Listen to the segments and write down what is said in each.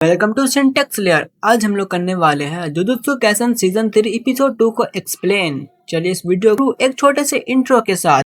Welcome to syntax layer. आज हम लोग करने वाले हैं जुजुत्सु काइसेन सीजन 3 एपिसोड 2 को एक्सप्लेन। चलिए इस वीडियो को एक छोटे से इंट्रो के साथ।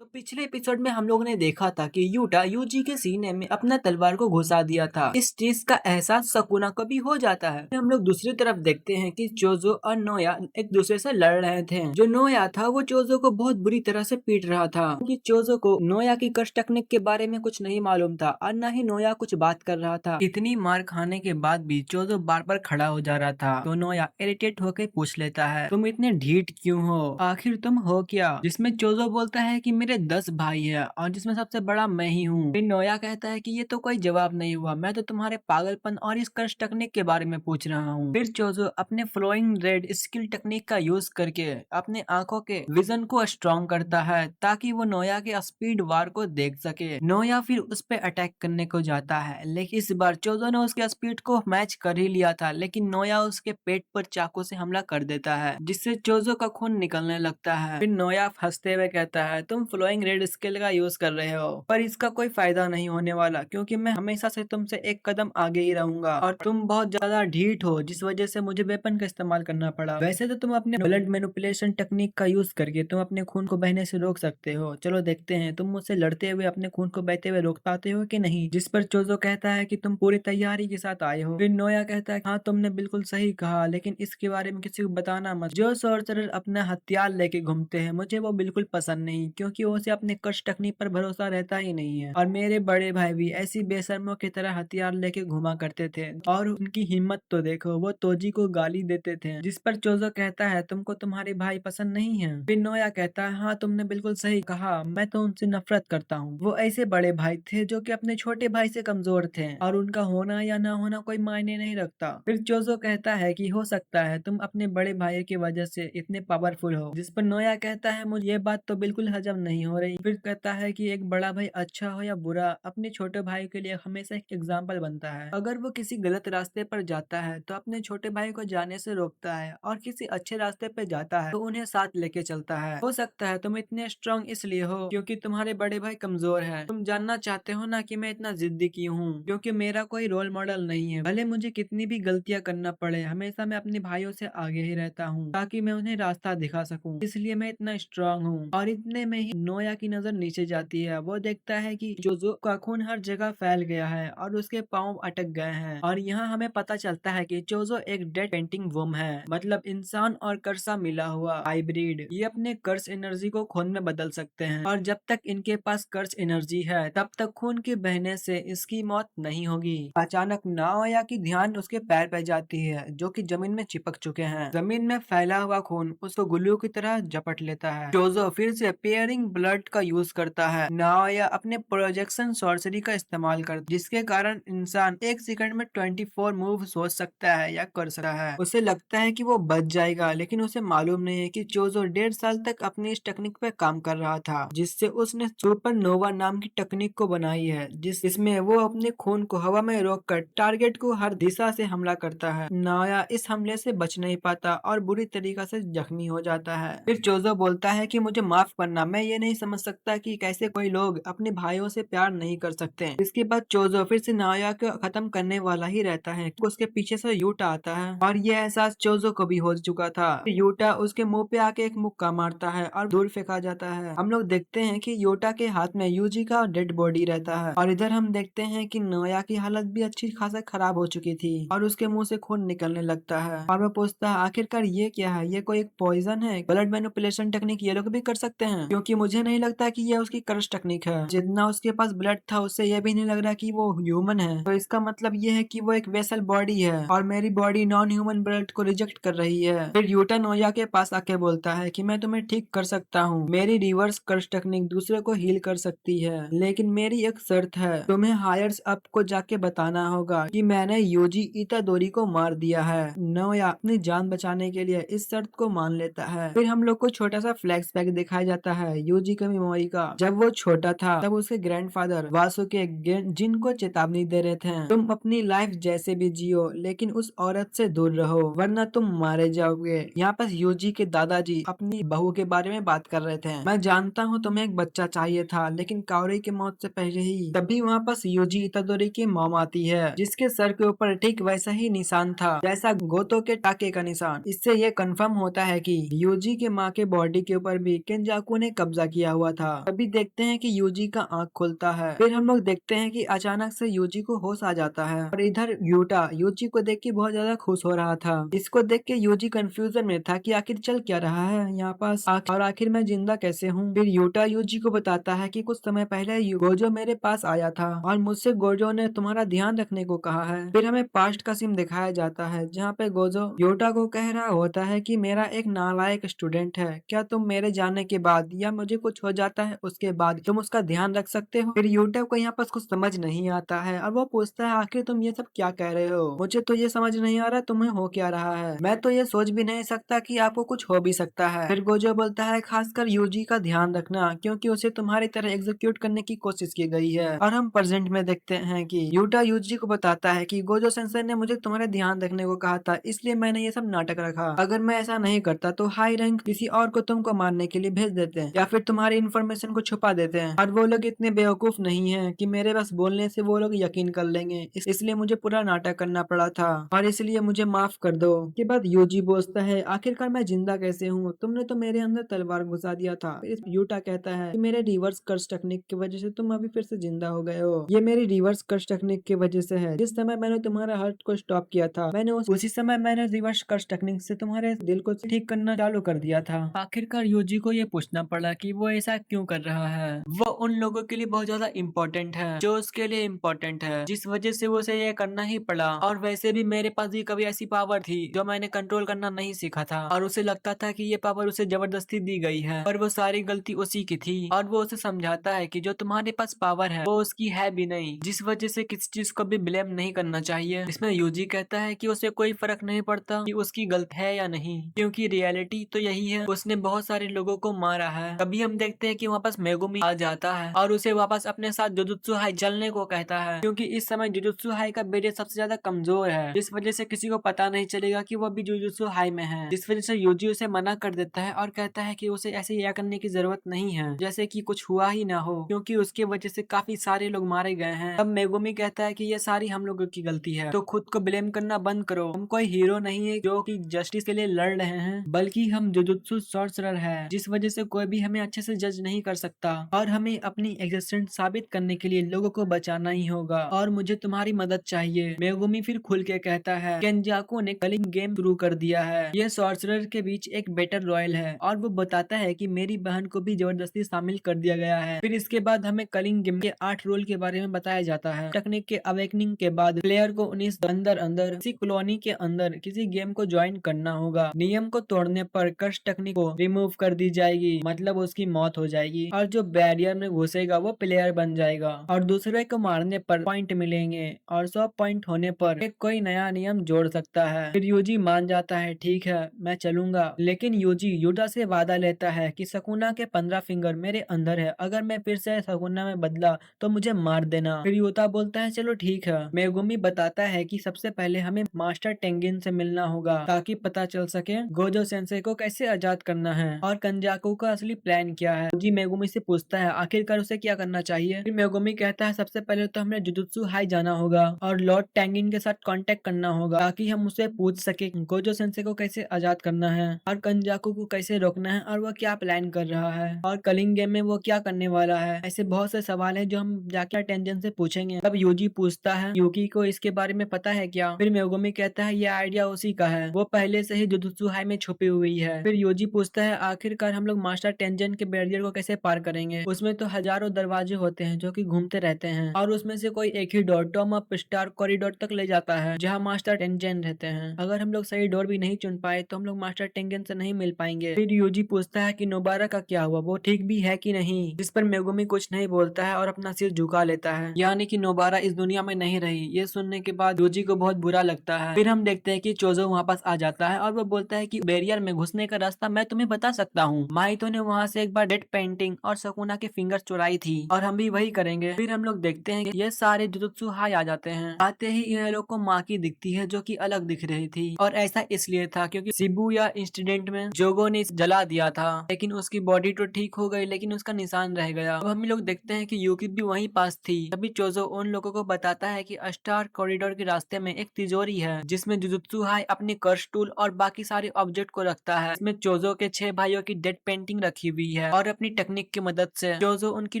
तो पिछले एपिसोड में हम लोगों ने देखा था कि यूटा यूजी के सीने में अपना तलवार को घुसा दिया था। इस चीज का एहसास सकुना को भी हो जाता है। हम लोग दूसरी तरफ देखते हैं कि चोजो और नोया एक दूसरे से लड़ रहे थे। जो नोया था वो चोजो को बहुत बुरी तरह से पीट रहा था क्योंकि चोजो को नोया की कर्ष टेक्निक के बारे में कुछ नहीं मालूम था और न ही नोया कुछ बात कर रहा था। इतनी मार खाने के बाद भी चोजो बार बार खड़ा हो जा रहा था। तो नोया इरिटेट होकर पूछ लेता है, तुम इतने ढीठ क्यों हो, आखिर तुम हो क्या? जिसमें चोजो बोलता है कि मेरे 10 भाई है और जिसमें सबसे बड़ा मैं ही हूँ। फिर नोया कहता है कि ये तो कोई जवाब नहीं हुआ, मैं तो तुम्हारे पागलपन और इस कर्ष टेक्निक के बारे में पूछ रहा हूँ। फिर चोजो अपने फ्लोइंग रेड स्किल टेक्निक का यूज करके अपने आंखों के विजन को स्ट्रॉन्ग करता है ताकि वो नोया के स्पीड वार को देख सके। नोया फिर उस पर अटैक करने को जाता है, लेकिन इस बार चोजो ने उसके स्पीड को मैच कर ही लिया था, लेकिन नोया उसके पेट पर चाकू से हमला कर देता है जिससे चोजो का खून निकलने लगता है। फिर नोया हंसते हुए कहता है, तुम फ्लोइंग रेड स्किल का यूज कर रहे हो पर इसका कोई फायदा नहीं होने वाला क्योंकि मैं हमेशा से तुमसे एक कदम आगे ही रहूंगा और तुम बहुत ज्यादा ढीठ हो जिस वजह से मुझे वेपन का इस्तेमाल करना पड़ा। वैसे तो तुम अपने ब्लड मैनिपुलेशन टेक्निक का यूज करके तुम अपने खून को बहने से रोक सकते हो। चलो देखते हैं तुम मुझसे लड़ते हुए अपने खून को बहते हुए रोक पाते हो कि नहीं। जिस पर चोजो कहता है कि तुम पूरी तैयारी के साथ आए हो। फिर नोया कहता है, हाँ तुमने बिल्कुल सही कहा, लेकिन इसके बारे में किसी को बताना मत। जो सोर्सरर अपना हथियार लेके घूमते हैं मुझे वो बिल्कुल पसंद नहीं क्योंकि उसे अपने कर्ष टेक्निक पर भरोसा रहता ही नहीं है। और मेरे बड़े भाई भी ऐसी बेशर्मों की तरह हथियार लेके घुमा करते थे और उनकी हिम्मत तो देखो, वो तोजी को गाली देते थे। जिस पर चोजो कहता है, तुमको तुम्हारे भाई पसंद नहीं है। फिर नोया कहता है, हाँ तुमने बिल्कुल सही कहा, मैं तो उनसे नफरत करता हूँ। वो ऐसे बड़े भाई थे जो कि अपने छोटे भाई से कमजोर थे और उनका होना या ना होना कोई मायने नहीं रखता। फिर चोजो कहता है कि हो सकता है तुम अपने बड़े भाई की वजह से इतने पावरफुल हो। जिस पर नोया कहता है, मुझे ये बात तो बिल्कुल हजम नहीं हो रही। फिर कहता है कि एक बड़ा भाई अच्छा हो या बुरा अपने छोटे भाई के लिए हमेशा एक एग्जाम्पल बनता है। अगर वो किसी गलत रास्ते पर जाता है तो अपने छोटे भाई को जाने से रोकता है और किसी अच्छे रास्ते पर जाता है तो उन्हें साथ लेके चलता है। हो सकता है तुम इतने स्ट्रांग इसलिए हो क्योंकि तुम्हारे बड़े भाई कमजोर है। तुम जानना चाहते हो ना कि मैं इतना जिद्दी क्यों हूँ? क्योंकि मेरा कोई रोल मॉडल नहीं है। भले मुझे कितनी भी गलतियां करना पड़े, हमेशा मैं अपने भाइयों से आगे ही रहता हूँ ताकि मैं उन्हें रास्ता दिखा सकूं। इसलिए मैं इतना स्ट्रांग हूँ। और इतने में ही नोया की नजर नीचे जाती है। वो देखता है कि जोजो का खून हर जगह फैल गया है और उसके पाँव अटक गए हैं। और यहाँ हमें पता चलता है कि चोजो एक डेड पेंटिंग वुम है, मतलब इंसान और कर्सा मिला हुआ हाइब्रिड। ये अपने कर्स एनर्जी को खून में बदल सकते हैं और जब तक इनके पास कर्स एनर्जी है तब तक खून के बहने से इसकी मौत नहीं होगी। अचानक नाओया की ध्यान उसके पैर पे जाती है जो कि जमीन में चिपक चुके हैं। जमीन में फैला हुआ खून उसको गुल्लू की तरह झपट लेता है। चोजो फिर से पेयरिंग ब्लड का यूज करता है। नाओया अपने प्रोजेक्शन सॉर्सरी का इस्तेमाल कर जिसके कारण इंसान एक सेकंड में 24 मूव सोच सकता है या कर सकता है। उसे लगता है कि वो बच जाएगा, लेकिन उसे मालूम नहीं है कि चोजो 1.5 साल तक अपनी इस टेक्निक पे काम कर रहा था जिससे उसने सुपर नोवा नाम की टेक्निक को बनाई है, जिसमें वो अपने खून को हवा में रोककर टारगेट को हर दिशा से हमला करता है। नाओया इस हमले से बच नहीं पाता और बुरी तरीका से जख्मी हो जाता है। फिर चोजो बोलता है कि मुझे माफ करना, मैं ये नहीं समझ सकता कि कैसे कोई लोग अपने भाइयों से प्यार नहीं कर सकते। इसके बाद चोजो फिर से नाओया को खत्म करने वाला ही रहता है। उसके पीछे से यूटा आता है और ये एहसास चोजो को भी हो चुका था। यूटा उसके मुंह पे आके एक मुक्का मारता है और दूर फेंका जाता है। हम लोग देखते हैं कि यूटा के हाथ में यूजी का डेड बॉडी रहता है और इधर हम देखते हैं कि नोया की हालत भी अच्छी खासा खराब हो चुकी थी और उसके मुंह से खून निकलने लगता है। और वो पूछता है, आखिरकार ये क्या है? ये कोई एक पॉइजन है? ब्लड मैनिपुलेशन टेक्निक ये लोग भी कर सकते हैं? क्योंकि मुझे नहीं लगता कि ये उसकी कर्स टेक्निक है। जितना उसके पास ब्लड था उससे ये भी नहीं लग रहा कि वो ह्यूमन है। तो इसका मतलब ये है कि वो एक वेसल बॉडी है और मेरी बॉडी नॉन ह्यूमन ब्लड को रिजेक्ट कर रही है। फिर यूटा नोया के पास आके बोलता है कि मैं तुम्हें ठीक कर सकता हूँ, मेरी रिवर्स कर्स टेक्निक दूसरे को हील कर सकती है, लेकिन मेरी एक शर्त है, तुम्हें हायर्स अप को जाके बताना होगा कि मैंने यूजी इतादोरी को मार दिया है। नोया अपनी जान बचाने के लिए इस शर्त को मान लेता है। फिर हम लोग को छोटा सा फ्लैशबैक दिखाया जाता है। यूजी कभी मेमोरी का। जब वो छोटा था तब उसके ग्रैंडफादर वासुके जिन को चेतावनी दे रहे थे, तुम अपनी लाइफ जैसे भी जियो लेकिन उस औरत से दूर रहो वरना तुम मारे जाओगे। यहाँ पर यूजी के दादाजी अपनी बहू के बारे में बात कर रहे थे। मैं जानता हूँ तुम्हें एक बच्चा चाहिए था लेकिन काओरी की मौत से पहले ही। तभी वहाँ पर यूजी इतादोरी की मॉम आती है जिसके सर के ऊपर ठीक वैसा ही निशान था जैसा गोतो के टाके का निशान। इससे ये कंफर्म होता है कि यूजी के माँ के बॉडी के ऊपर भी केंजाकू ने कब्जा किया हुआ था। तभी देखते हैं कि यूजी का आँख खुलता है। फिर हम लोग देखते हैं कि अचानक से यूजी को होश आ जाता है और इधर यूटा यूजी को देख के बहुत ज्यादा खुश हो रहा था। इसको देख के यूजी कंफ्यूजन में था कि आखिर चल क्या रहा है यहाँ पास और आखिर मैं जिंदा कैसे हूँ। फिर यूटा यूजी को बताता है कि कुछ समय पहले गोजो मेरे पास आया था और मुझसे गोजो ने तुम्हारा ध्यान रखने को कहा है। फिर हमें पास्ट का सीन दिखाया जाता है जहाँ पे गोजो यूटा को कह रहा होता है कि मेरा एक नालायक स्टूडेंट है, क्या तुम मेरे जाने के बाद या मुझे कुछ हो जाता है उसके बाद तुम उसका ध्यान रख सकते हो। फिर यूटा को यहाँ पास कुछ समझ नहीं आता है और वो पूछता है आखिर तुम ये सब क्या कह रहे हो, मुझे तो ये समझ नहीं आ रहा तुम्हें हो क्या रहा है, मैं तो ये सोच भी नहीं सकता कि आपको कुछ हो भी सकता है। फिर गोजो बोलता है खासकर यूजी का ध्यान रखना क्योंकि उसे तुम्हारी तरह एग्जीक्यूट करने की कोशिश की गई है। और हम प्रेजेंट में देखते हैं कि यूटा यूजी को बताता है कि गोजो सेंसर ने मुझे तुम्हारे ध्यान रखने को कहा था इसलिए मैंने ये सब नाटक रखा। अगर मैं ऐसा नहीं करता तो हाई रैंक किसी और को तुमको मारने के लिए भेज देते हैं या फिर तुम्हारी इन्फॉर्मेशन को छुपा देते हैं। और वो लोग इतने बेवकूफ नहीं है कि मेरे बस बोलने से वो लोग यकीन कर लेंगे, इसलिए मुझे पूरा नाटक करना पड़ा था और इसलिए मुझे माफ कर दो। के बाद यूजी बोलता है आखिरकार मैं जिंदा कैसे हूँ, तुमने तो मेरे अंदर तलवार घुसा दिया था। फिर यूटा कहता है कि मेरे रिवर्स कर्स टेक्निक की वजह से तुम अभी फिर से जिंदा हो गए हो, ये मेरी रिवर्स कर्स टेक्निक की वजह से है। जिस समय मैंने तुम्हारा हार्ट को स्टॉप किया था मैंने उसी समय मैंने रिवर्स कर्स टेक्निक से तुम्हारे दिल को ठीक करना चालू कर दिया था। आखिरकार यूजी को ये पूछना पड़ा कि वो ऐसा क्यों कर रहा है। वो उन लोगों के लिए बहुत ज्यादा इम्पोर्टेंट है जो उसके लिए इम्पोर्टेंट है, जिस वजह से वो उसे ये करना ही पड़ा। और वैसे भी मेरे पास भी कभी ऐसी पावर थी जो मैंने कंट्रोल करना नहीं सीखा था और उसे लगता था कि ये पावर उसे जबरदस्ती दी गई है, पर वो सारी गलती उसी की थी। और वो उसे समझाता है कि जो तुम्हारे पास पावर है वो उसकी है भी नहीं, जिस वजह से किसी चीज को भी ब्लेम नहीं करना चाहिए। इसमें यूजी कहता है कि उसे कोई फर्क नहीं पड़ता कि उसकी गलत है या नहीं, क्योंकि रियलिटी तो यही है, उसने बहुत सारे लोगों को मारा है। तभी हम देखते हैं कि वापस मेगुमी आ जाता है और उसे वापस अपने साथ जुजुत्सु हाई चलने को कहता है, क्योंकि इस समय जुजुत्सु हाई का बेटे सबसे ज्यादा कमजोर है, जिस वजह से किसी को पता नहीं चलेगा कि वो भी जुजुत्सु हाई में है। जिस वजह से यूजी उसे मना कर देता है और कहता है कि उसे ऐसे या करने की जरूरत नहीं है जैसे कि कुछ हुआ ही ना हो, क्योंकि उसके वजह से काफी सारे लोग मारे गए हैं। तब मेगुमी कहता है कि ये सारी हम लोगों की गलती है, तो खुद को ब्लेम करना बंद करो। हम कोई हीरो नहीं है जो कि जस्टिस के लिए लड़ रहे हैं, बल्कि हम जुजुत्सु सॉर्सरर है, जिस वजह से कोई भी हमें अच्छे से जज नहीं कर सकता और हमें अपनी एग्जिस्टेंस साबित करने के लिए लोगों को बचाना ही होगा और मुझे तुम्हारी मदद चाहिए। मेगुमी फिर खुल के कहता है केंजाकू ने कलिंग गेम शुरू कर दिया है, ये सॉर्सरर के बीच एक बेटर रॉयल है और वो बताता है कि मेरी बहन को भी जबरदस्ती शामिल कर दिया गया है। फिर इसके बाद हमें कलिंग गेम के 8 रोल के बारे में बताया जाता है। टेक्निक के अवेकनिंग के बाद प्लेयर को 19 अंदर किसी कॉलोनी के अंदर किसी गेम को ज्वाइन करना होगा। नियम को तोड़ने पर कर्स टेक्निक को रिमूव कर दी जाएगी, मतलब उसकी मौत हो जाएगी और जो बैरियर में घुसेगा वो प्लेयर बन जाएगा और दूसरे को मारने पर पॉइंट मिलेंगे और 100 पॉइंट होने पर एक कोई नया नियम जोड़ सकता है। फिर यूजी मान जाता है ठीक है मैं चलूंगा, लेकिन यूजी यूटा से वादा लेता है कि सकुना के 15 फिंगर मेरे अंदर है, अगर मैं फिर से सकुना में बदला तो मुझे मार देना। फिर यूटा बोलता है चलो ठीक है। मेगुमी बताता है कि सबसे पहले हमें मास्टर टेंगिन से मिलना होगा ताकि पता चल सके गोजो सेंसे को कैसे आजाद करना है और कंजाकू का असली प्लान क्या है। जी मेगुमी से पूछता है आखिरकार उसे क्या करना चाहिए। फिर मेगुमी कहता है सबसे पहले तो हमें जुजुत्सु हाई जाना होगा और लॉर्ड टेंगिन के साथ कांटेक्ट करना होगा ताकि हम उसे पूछ सके गोजो सेंसे को कैसे आजाद करना है और कंजाकू को कैसे रोकना है और वो क्या प्लान कर रहा है और कलिंग गेम में वो क्या करने वाला है। ऐसे बहुत से सवाल है जो हम जाके टेंजन से पूछेंगे। तब यूजी पूछता है यूकी को इसके बारे में पता है क्या। फिर मेगुमी कहता है ये आइडिया उसी का है, वो पहले से ही जुजुत्सु हाई में छुपी हुई है। फिर यूजी पूछता है आखिरकार हम लोग मास्टर टेंजन के बैरियर को कैसे पार करेंगे। उसमें तो हजारों दरवाजे होते हैं जो कि घूमते रहते हैं और उसमें से कोई एक ही डोर टॉम अप स्टार कॉरिडोर तक ले जाता है जहाँ मास्टर टेंजन रहते हैं। अगर हम लोग सही डोर भी नहीं चुन पाए तो हम लोग मास्टर टेंजन से नहीं मिल पाएंगे। फिर यूजी पूछता है कि नोबारा का क्या हुआ, वो ठीक भी है कि नहीं, जिस पर मेगुमी कुछ नहीं बोलता है और अपना सिर झुका लेता है, यानी कि नोबारा इस दुनिया में नहीं रही। ये सुनने के बाद यूजी को बहुत बुरा लगता है। फिर हम देखते हैं कि चोजो वहाँ पास आ जाता है और वो बोलता है कि बैरियर में घुसने का रास्ता मैं तुम्हें बता सकता हूँ। माहितो ने वहाँ से एक बार डेड पेंटिंग और सकुना के फिंगर चुराई थी और हम भी वही करेंगे। फिर हम लोग देखते हैं कि ये सारे जुजुत्सु हाई आ जाते हैं। आते ही इन लोग को माकी दिखती है जो कि अलग दिख रही थी और ऐसा इसलिए था क्योंकि शिबुया इंसिडेंट में जोगो ने इसे जला दिया था, लेकिन उसकी बॉडी तो ठीक हो गई लेकिन उसका निशान रह गया। अब हम लोग देखते हैं कि यूकी भी वहीं पास थी। तभी चोजो उन लोगों को बताता है कि स्टार कॉरिडोर के रास्ते में एक तिजोरी है जिसमें जुजुत्सु हाई अपनी कर्स टूल और बाकी सारे ऑब्जेक्ट को रखता है। इसमें चोजो के 6 भाइयों की डेड पेंटिंग रखी हुई है और अपनी टेक्निक की मदद से चोजो उनकी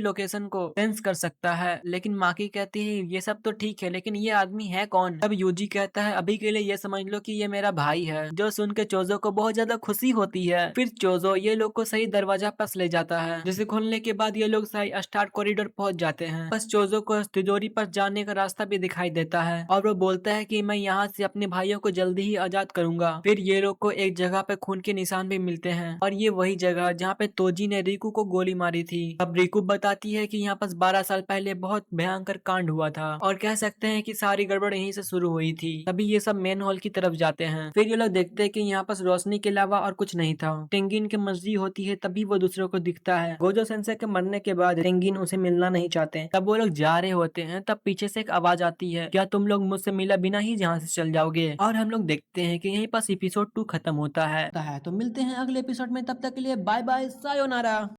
लोकेशन को सेंस कर सकता है। लेकिन माकी कहती है ये सब तो ठीक है लेकिन ये आदमी है कौन। तब यूजी कहता है अभी के लिए ये समझ लो कि ये मेरा भाई है। जो सुन के चोजो को बहुत ज्यादा खुशी होती है। फिर चोजो ये लोग को सही दरवाजा पास ले जाता है जिसे खोलने के बाद ये लोग सही स्टार कॉरिडोर पहुंच जाते हैं। बस चोजो को तिजोरी पर जाने का रास्ता भी दिखाई देता है और वो बोलता है कि मैं यहाँ से अपने भाइयों को जल्दी ही आजाद करूंगा। फिर ये लोग को एक जगह पे खून के निशान भी मिलते हैं और ये वही जगह जहाँ पे तोजी ने रिकू को गोली मारी थी। अब रिकू बताती है कि यहाँ पास 12 साल पहले बहुत भयंकर कांड हुआ था और कह सकते हैं कि सारी गड़बड़ यहीं से शुरू हुई थी। तभी ये सब मेन हॉल की तरफ जाते हैं। फिर ये लोग देखते हैं कि यहाँ पास रोशनी के अलावा और कुछ नहीं था। टेंगिन की मर्जी होती है तभी वो दूसरों को दिखता है। गोजो सेंसे के मरने के बाद टेंगिन उसे मिलना नहीं चाहते। तब वो लोग जा रहे होते हैं तब पीछे से एक आवाज आती है, क्या तुम लोग मुझसे मिला बिना ही यहाँ से चल जाओगे। और हम लोग देखते हैं कि यहीं पास एपिसोड 2 खत्म होता है। तो मिलते हैं अगले एपिसोड में, तब तक के लिए बाय बाय सायोनारा।